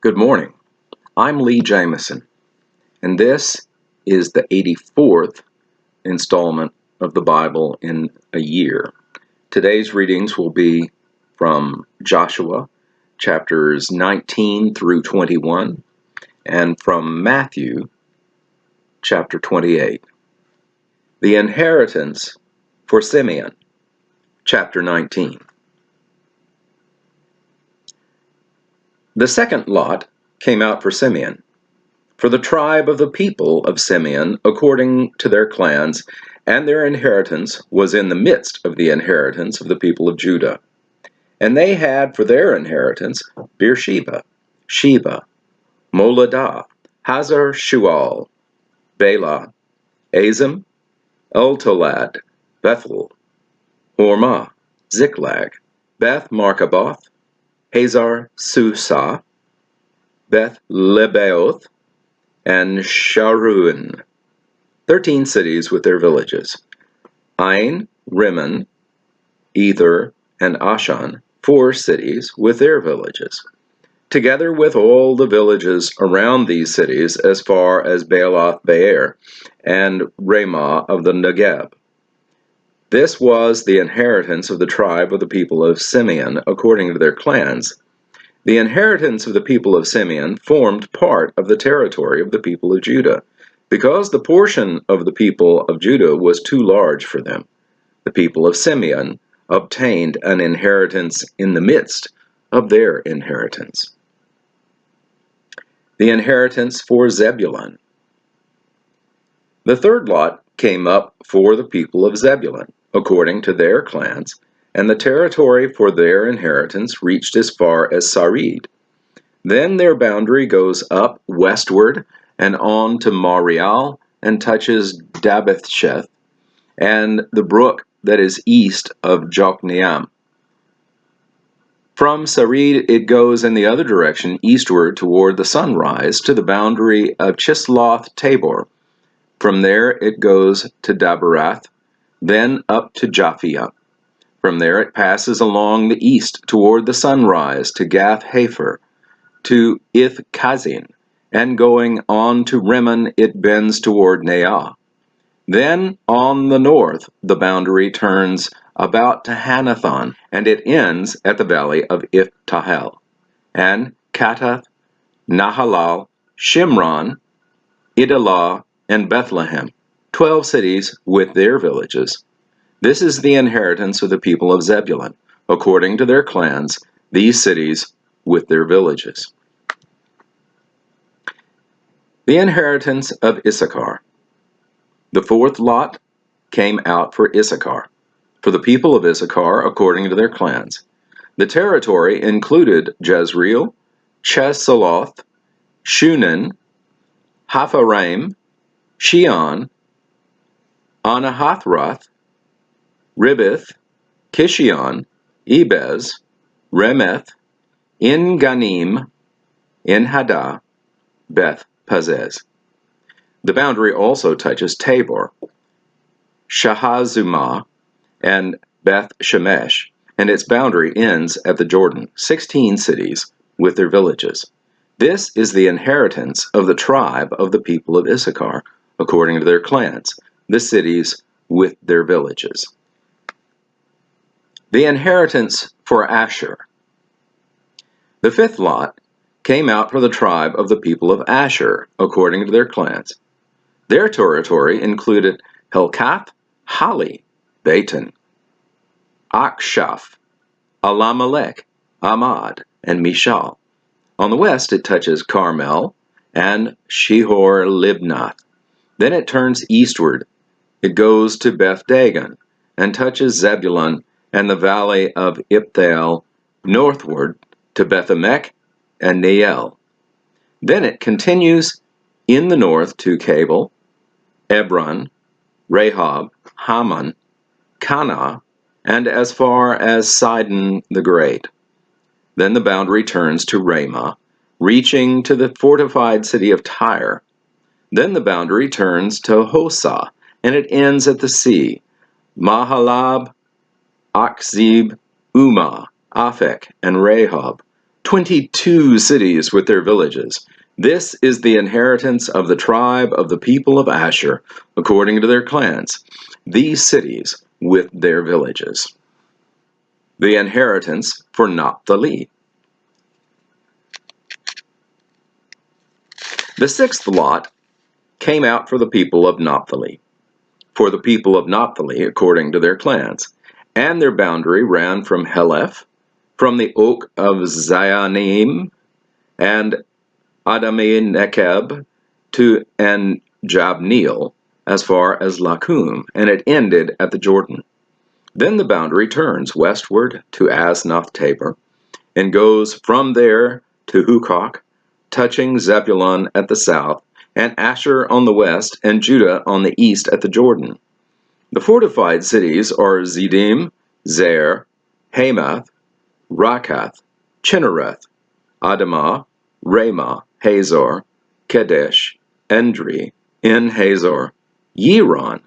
Good morning. I'm Lee Jamison, and this is the 84th installment of the Bible in a year. Today's readings will be from Joshua chapters 19 through 21 and from Matthew chapter 28. The inheritance for Simeon, chapter 19. The second lot came out for Simeon, for the tribe of the people of Simeon, according to their clans, and their inheritance was in the midst of the inheritance of the people of Judah. And they had for their inheritance Beersheba, Sheba, Moladah, Hazar Shual, Bela, Azim, Eltolad, Bethel, Hormah, Ziklag, Beth Markaboth, Hazar Susah, Beth Lebaoth, and Sharuin, 13 cities with their villages. Ain, Rimmon, Ether, and Ashan, 4 cities with their villages, together with all the villages around these cities as far as Baalath Beer and Ramah of the Negeb. This was the inheritance of the tribe of the people of Simeon according to their clans. The inheritance of the people of Simeon formed part of the territory of the people of Judah, because the portion of the people of Judah was too large for them. The people of Simeon obtained an inheritance in the midst of their inheritance. The inheritance for Zebulun. The third lot came up for the people of Zebulun, according to their clans, and the territory for their inheritance reached as far as Sarid. Then their boundary goes up westward and on to Marial and touches Dabbethsheth and the brook that is east of Jokneam. From Sarid it goes in the other direction eastward toward the sunrise to the boundary of Chisloth Tabor. From there it goes to Daberath, then up to Japhia. From there it passes along the east toward the sunrise to Gath Hafer, to Ith Kazin, and going on to Rimmon it bends toward Neah. Then on the north the boundary turns about to Hanathon, and it ends at the valley of Iftahel, and Katath, Nahalal, Shimron, Idalah, and Bethlehem, 12 cities with their villages. This is the inheritance of the people of Zebulun, according to their clans, these cities with their villages. The inheritance of Issachar. The fourth lot came out for Issachar, for the people of Issachar according to their clans. The territory included Jezreel, Chesaloth, Shunem, Hapharaim, Shion, Anahathroth, Ribith, Kishion, Ebez, Remeth, En-Ganim, En-Haddah, Beth Pazez. The boundary also touches Tabor, Shahazumah, and Beth Shemesh, and its boundary ends at the Jordan, 16 cities with their villages. This is the inheritance of the tribe of the people of Issachar, according to their clans, the cities with their villages. The inheritance for Asher. The fifth lot came out for the tribe of the people of Asher, according to their clans. Their territory included Helkath, Hali, Beitan, Akshaph, Alamelech, Amad, and Mishal. On the west it touches Carmel and Shihor Libnath. Then it turns eastward. It goes to Beth Dagon and touches Zebulun and the valley of Ipthal, northward to Beth-emek and Neiel. Then it continues in the north to Cabal, Ebron, Rehob, Haman, Cana, and as far as Sidon the Great. Then the boundary turns to Ramah, reaching to the fortified city of Tyre. Then the boundary turns to Hosah, and it ends at the sea, Mahalab, Akzib, Umah, Aphek, and Rehob, 22 cities with their villages. This is the inheritance of the tribe of the people of Asher, according to their clans. These cities with their villages. The inheritance for Naphtali. The sixth lot came out for the people of Naphtali. For the people of Naphtali, according to their clans. And their boundary ran from Heleph, from the oak of Zionim, and Adami Nekeb to En Jabneel, as far as Lakum, and it ended at the Jordan. Then the boundary turns westward to Asnath Tabor, and goes from there to Hukok, touching Zebulun at the south, and Asher on the west, and Judah on the east at the Jordan. The fortified cities are Ziddim, Zer, Hamath, Rakath, Chinnereth, Adamah, Ramah, Hazor, Kedesh, Endri, En Hazor, Yiron,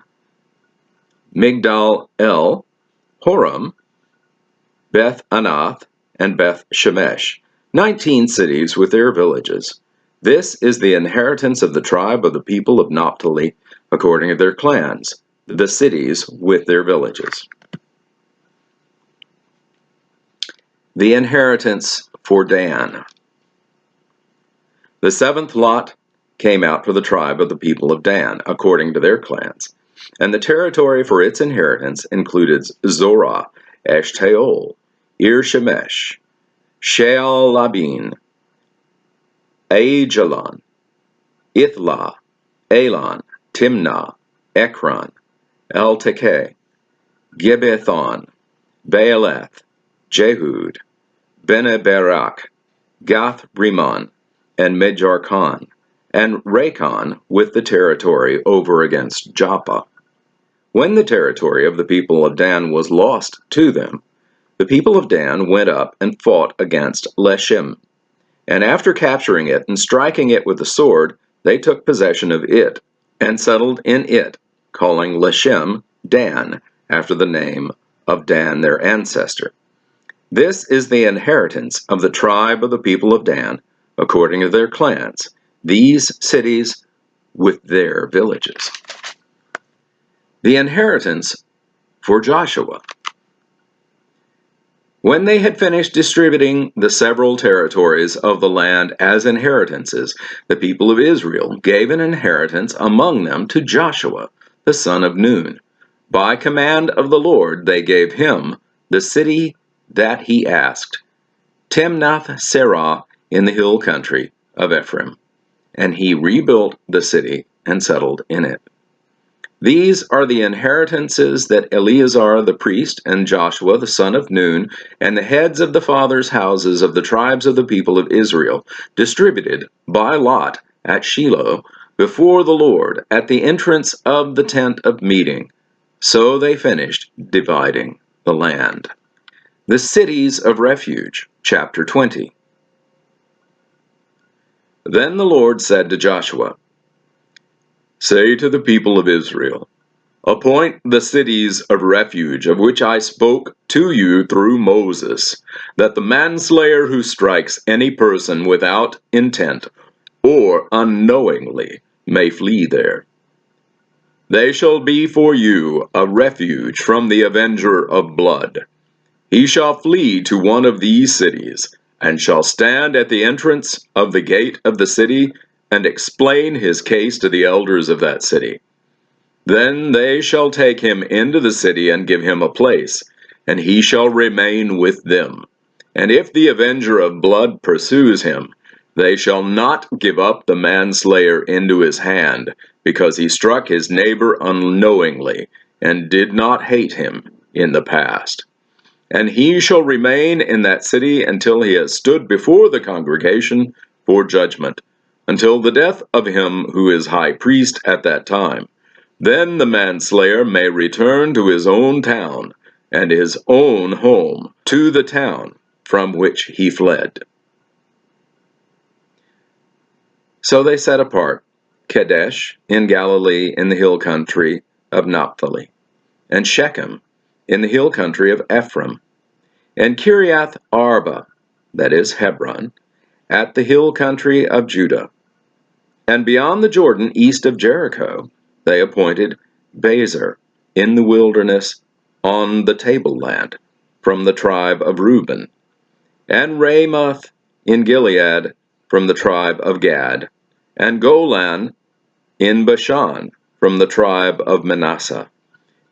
Migdal El, Horam, Beth Anath, and Beth Shemesh, 19 cities with their villages. This is the inheritance of the tribe of the people of Naphtali, according to their clans, the cities with their villages. The inheritance for Dan. The seventh lot came out for the tribe of the people of Dan, according to their clans. And the territory for its inheritance included Zorah, Eshtaol, Ir-Shemesh, Sheal-Labin, Aijalon, Ithlah, Elon, Timnah, Ekron, El-Tekeh, Gibbethon, Baaleth, Jehud, Bene-Berak, Gath-Rimon, and Mejarkon, and Rachon with the territory over against Joppa. When the territory of the people of Dan was lost to them, the people of Dan went up and fought against Leshem. And after capturing it and striking it with the sword, they took possession of it, and settled in it, calling Leshem Dan, after the name of Dan their ancestor. This is the inheritance of the tribe of the people of Dan, according to their clans, these cities with their villages. The inheritance for Joshua. When they had finished distributing the several territories of the land as inheritances, the people of Israel gave an inheritance among them to Joshua, the son of Nun. By command of the Lord they gave him the city that he asked, Timnath-Serah in the hill country of Ephraim, and he rebuilt the city and settled in it. These are the inheritances that Eleazar the priest and Joshua the son of Nun and the heads of the fathers' houses of the tribes of the people of Israel distributed by lot at Shiloh before the Lord at the entrance of the tent of meeting. So they finished dividing the land. The cities of refuge, chapter 20. Then the Lord said to Joshua, Say to the people of Israel, Appoint the cities of refuge of which I spoke to you through Moses, that the manslayer who strikes any person without intent or unknowingly may flee there. They shall be for you a refuge from the avenger of blood. He shall flee to one of these cities, and shall stand at the entrance of the gate of the city, and explain his case to the elders of that city. Then they shall take him into the city and give him a place, and he shall remain with them. And if the avenger of blood pursues him, they shall not give up the manslayer into his hand, because he struck his neighbor unknowingly, and did not hate him in the past. And he shall remain in that city until he has stood before the congregation for judgment, until the death of him who is high priest at that time. Then the manslayer may return to his own town and his own home, to the town from which he fled. So they set apart Kadesh in Galilee in the hill country of Naphtali, and Shechem in the hill country of Ephraim, and Kiriath Arba that is, Hebron, at the hill country of Judah. And beyond the Jordan, east of Jericho, they appointed Bezer in the wilderness on the tableland, from the tribe of Reuben, and Ramoth in Gilead from the tribe of Gad, and Golan in Bashan from the tribe of Manasseh.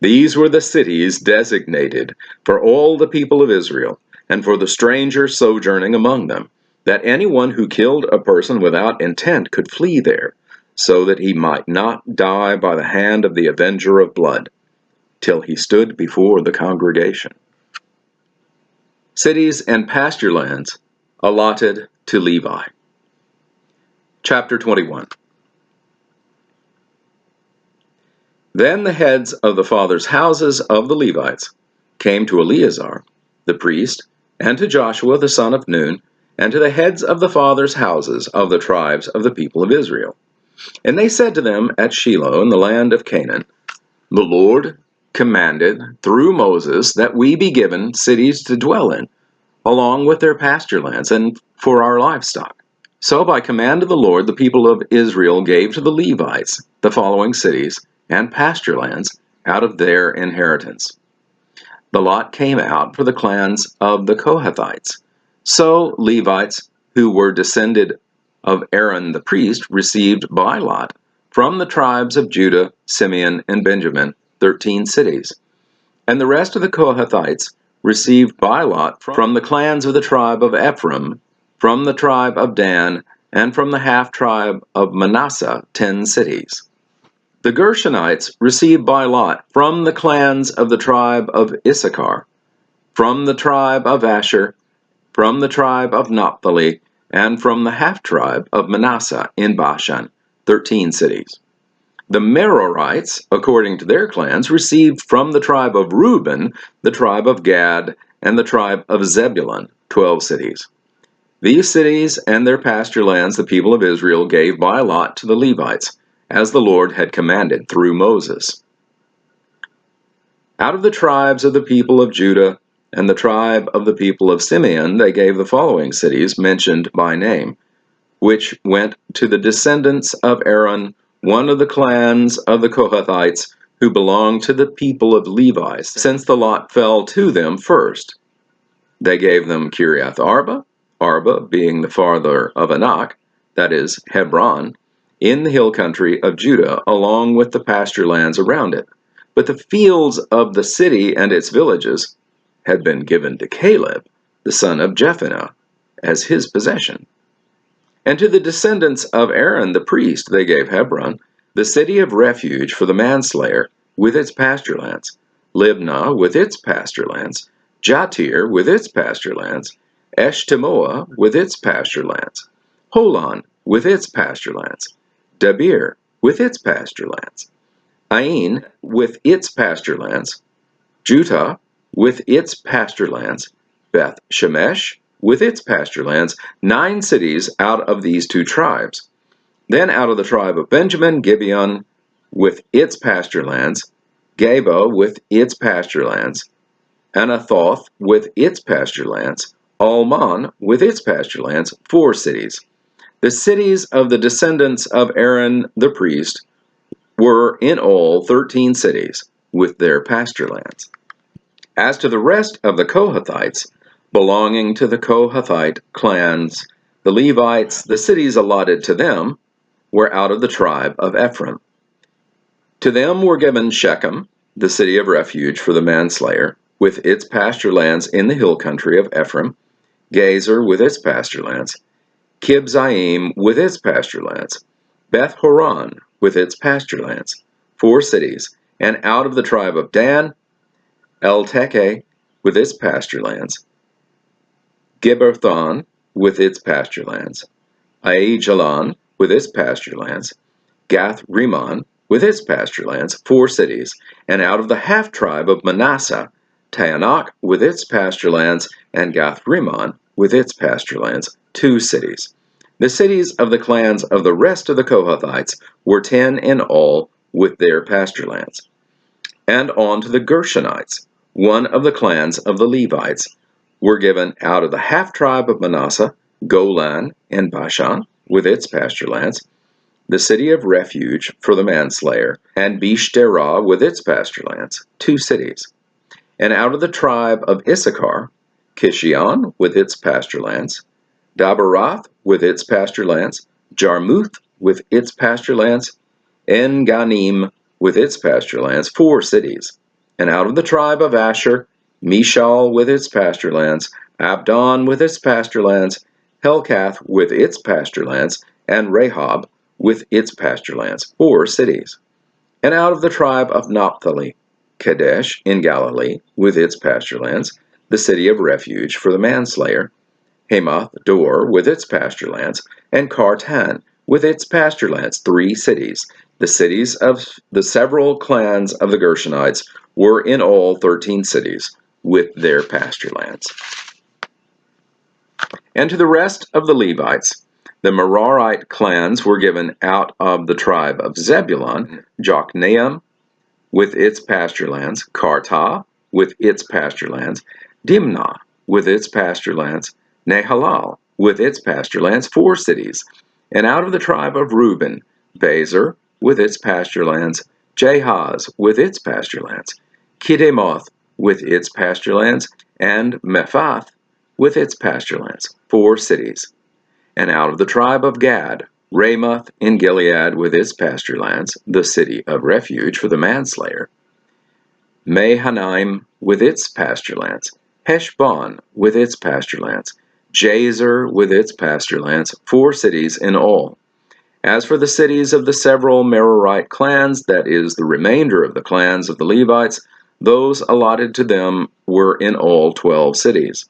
These were the cities designated for all the people of Israel, and for the stranger sojourning among them, that anyone who killed a person without intent could flee there, so that he might not die by the hand of the avenger of blood, till he stood before the congregation. Cities and pasture lands allotted to Levi. Chapter 21. Then the heads of the fathers' houses of the Levites came to Eleazar, the priest, and to Joshua the son of Nun, and to the heads of the fathers' houses of the tribes of the people of Israel. And they said to them at Shiloh in the land of Canaan, The Lord commanded through Moses that we be given cities to dwell in, along with their pasture lands, and for our livestock. So by command of the Lord, the people of Israel gave to the Levites the following cities and pasture lands out of their inheritance. The lot came out for the clans of the Kohathites. So Levites, who were descended of Aaron the priest, received by lot from the tribes of Judah, Simeon, and Benjamin 13 cities. And the rest of the Kohathites received by lot from the clans of the tribe of Ephraim, from the tribe of Dan, and from the half-tribe of Manasseh 10 cities. The Gershonites received by lot from the clans of the tribe of Issachar, from the tribe of Asher, from the tribe of Naphtali, and from the half-tribe of Manasseh in Bashan, 13 cities. The Merarites, according to their clans, received from the tribe of Reuben, the tribe of Gad, and the tribe of Zebulun, 12 cities. These cities and their pasture lands the people of Israel gave by lot to the Levites, as the Lord had commanded through Moses. Out of the tribes of the people of Judah and the tribe of the people of Simeon, they gave the following cities mentioned by name, which went to the descendants of Aaron, one of the clans of the Kohathites, who belonged to the people of Levi, since the lot fell to them first. They gave them Kiriath Arba, Arba being the father of Anak, that is, Hebron, in the hill country of Judah, along with the pasture lands around it. But the fields of the city and its villages had been given to Caleb, the son of Jephunneh, as his possession. And to the descendants of Aaron the priest they gave Hebron, the city of refuge for the manslayer, with its pasture lands, Libnah with its pasture lands, Jatir with its pasture lands, Eshtemoa with its pasture lands, Holon with its pasture lands, Debir with its pasture lands, Ain with its pasture lands, Juttah with its pasture lands, Beth Shemesh with its pasture lands, 9 cities out of these 2 tribes. Then out of the tribe of Benjamin, Gibeon with its pasture lands, Geba with its pasture lands, Anathoth with its pasture lands, Almon with its pasture lands, 4 cities. The cities of the descendants of Aaron the priest were in all 13 cities, with their pasture lands. As to the rest of the Kohathites, belonging to the Kohathite clans, the Levites, the cities allotted to them, were out of the tribe of Ephraim. To them were given Shechem, the city of refuge for the manslayer, with its pasture lands in the hill country of Ephraim, Gezer with its pasture lands, Kibzaim with its pasture lands, Beth Horon with its pasture lands, 4 cities, and out of the tribe of Dan, El-Teke with its pasture lands, Gibbethon with its pasture lands, Aijalon with its pasture lands, Gath-Rimmon with its pasture lands, 4 cities, and out of the half-tribe of Manasseh, Taanach with its pasture lands, and Gath-Rimmon with its pasture lands, 2 cities. The cities of the clans of the rest of the Kohathites were 10 in all, with their pasture lands. And on to the Gershonites, one of the clans of the Levites, were given out of the half-tribe of Manasseh, Golan and Bashan, with its pasture lands, the city of refuge for the manslayer, and Bishterah with its pasture lands, 2 cities. And out of the tribe of Issachar, Kishion with its pasture lands, Daberath with its pasture lands, Jarmuth with its pasture lands, En-Ganim with its pasture lands, 4 cities. And out of the tribe of Asher, Mishal with its pasture lands, Abdon with its pasture lands, Helkath with its pasture lands, and Rehob with its pasture lands, 4 cities. And out of the tribe of Naphtali, Kadesh in Galilee with its pasture lands, the city of refuge for the manslayer, Hamath Dor with its pasture lands, and Kartan with its pasture lands, 3 cities. The cities of the several clans of the Gershonites were in all 13 cities with their pasture lands. And to the rest of the Levites, the Merarite clans were given out of the tribe of Zebulun, Jokneam with its pasture lands, Kartah with its pasture lands, Dimnah with its pasture lands, Nahalal with its pasture lands, 4 cities. And out of the tribe of Reuben, Bezer with its pasture lands, Jahaz with its pasture lands, Kedemoth with its pasture lands, and Mephath with its pasture lands, 4 cities. And out of the tribe of Gad, Ramoth in Gilead with its pasture lands, the city of refuge for the manslayer, Mahanaim with its pasture lands, Heshbon with its pasture lands, Jazer with its pasture lands, 4 cities in all. As for the cities of the several Merarite clans, that is, the remainder of the clans of the Levites, those allotted to them were in all 12 cities.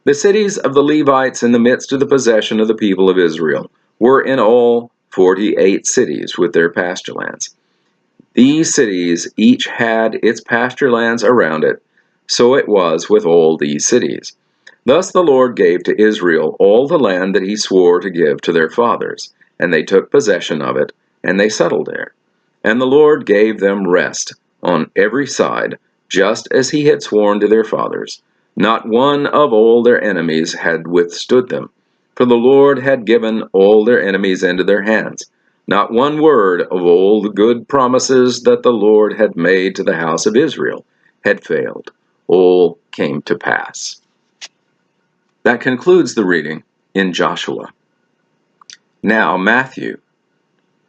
The cities of the Levites in the midst of the possession of the people of Israel were in all 48 cities with their pasture lands. These cities each had its pasture lands around it, so it was with all these cities. Thus the Lord gave to Israel all the land that he swore to give to their fathers, and they took possession of it, and they settled there. And the Lord gave them rest on every side, just as he had sworn to their fathers. Not one of all their enemies had withstood them, for the Lord had given all their enemies into their hands. Not one word of all the good promises that the Lord had made to the house of Israel had failed. All came to pass. That concludes the reading in Joshua. Now, Matthew,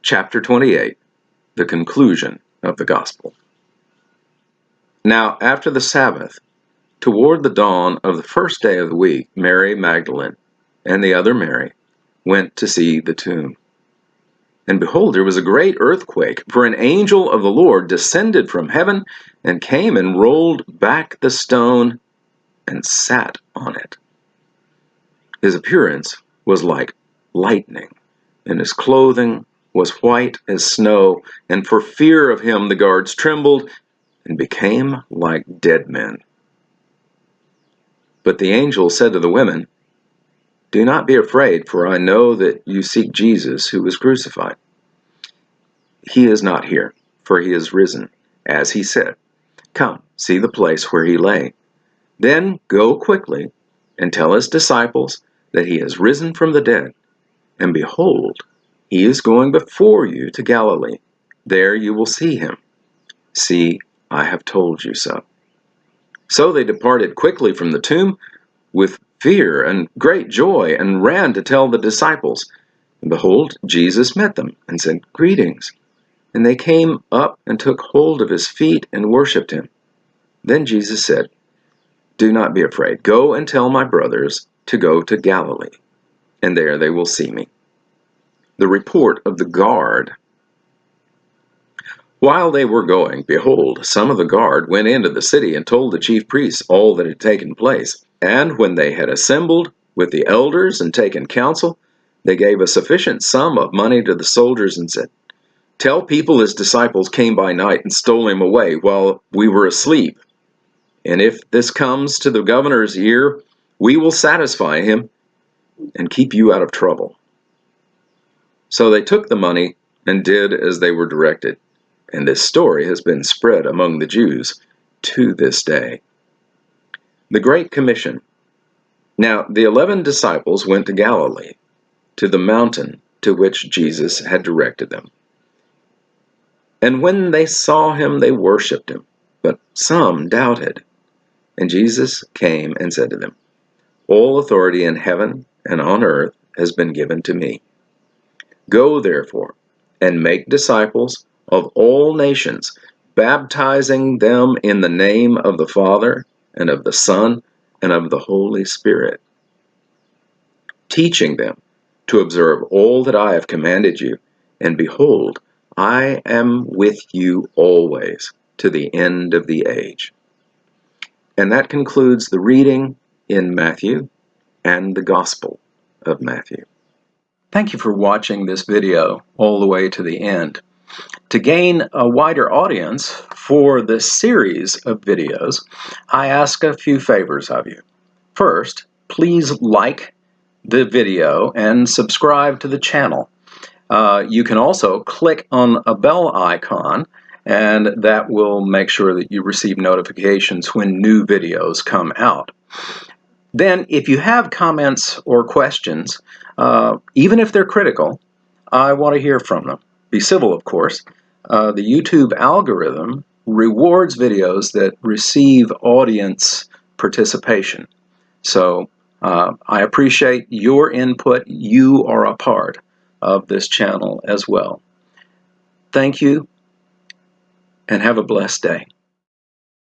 chapter 28, the conclusion of the Gospel. Now, after the Sabbath, toward the dawn of the first day of the week, Mary Magdalene and the other Mary went to see the tomb. And behold, there was a great earthquake, for an angel of the Lord descended from heaven and came and rolled back the stone and sat on it. His appearance was like lightning, and his clothing was white as snow, and for fear of him the guards trembled and became like dead men. But the angel said to the women, "Do not be afraid, for I know that you seek Jesus who was crucified. He is not here, for he is risen, as he said. Come, see the place where he lay. Then go quickly and tell his disciples that he has risen from the dead. And behold, he is going before you to Galilee. There you will see him. See, I have told you so." So they departed quickly from the tomb with fear and great joy, and ran to tell the disciples. And behold, Jesus met them and said, "Greetings." And they came up and took hold of his feet and worshipped him. Then Jesus said, "Do not be afraid. Go and tell my brothers to go to Galilee, and there they will see me." The report of the guard. While they were going, behold, some of the guard went into the city and told the chief priests all that had taken place. And when they had assembled with the elders and taken counsel, they gave a sufficient sum of money to the soldiers and said, "Tell people his disciples came by night and stole him away while we were asleep. And if this comes to the governor's ear, we will satisfy him and keep you out of trouble." So they took the money and did as they were directed. And this story has been spread among the Jews to this day. The Great Commission. Now the 11 disciples went to Galilee, to the mountain to which Jesus had directed them. And when they saw him, they worshipped him, but some doubted. And Jesus came and said to them, "All authority in heaven and on earth has been given to me. Go, therefore, and make disciples of all nations, baptizing them in the name of the Father, and of the Son, and of the Holy Spirit, teaching them to observe all that I have commanded you. And behold, I am with you always to the end of the age." And that concludes the reading in Matthew and the Gospel of Matthew. Thank you for watching this video all the way to the end. To gain a wider audience for this series of videos, I ask a few favors of you. First, please like the video and subscribe to the channel. You can also click on a bell icon, and that will make sure that you receive notifications when new videos come out. Then, if you have comments or questions, even if they're critical, I want to hear from them. Be civil, of course. The YouTube algorithm rewards videos that receive audience participation. So I appreciate your input. You are a part of this channel as well. Thank you, and have a blessed day.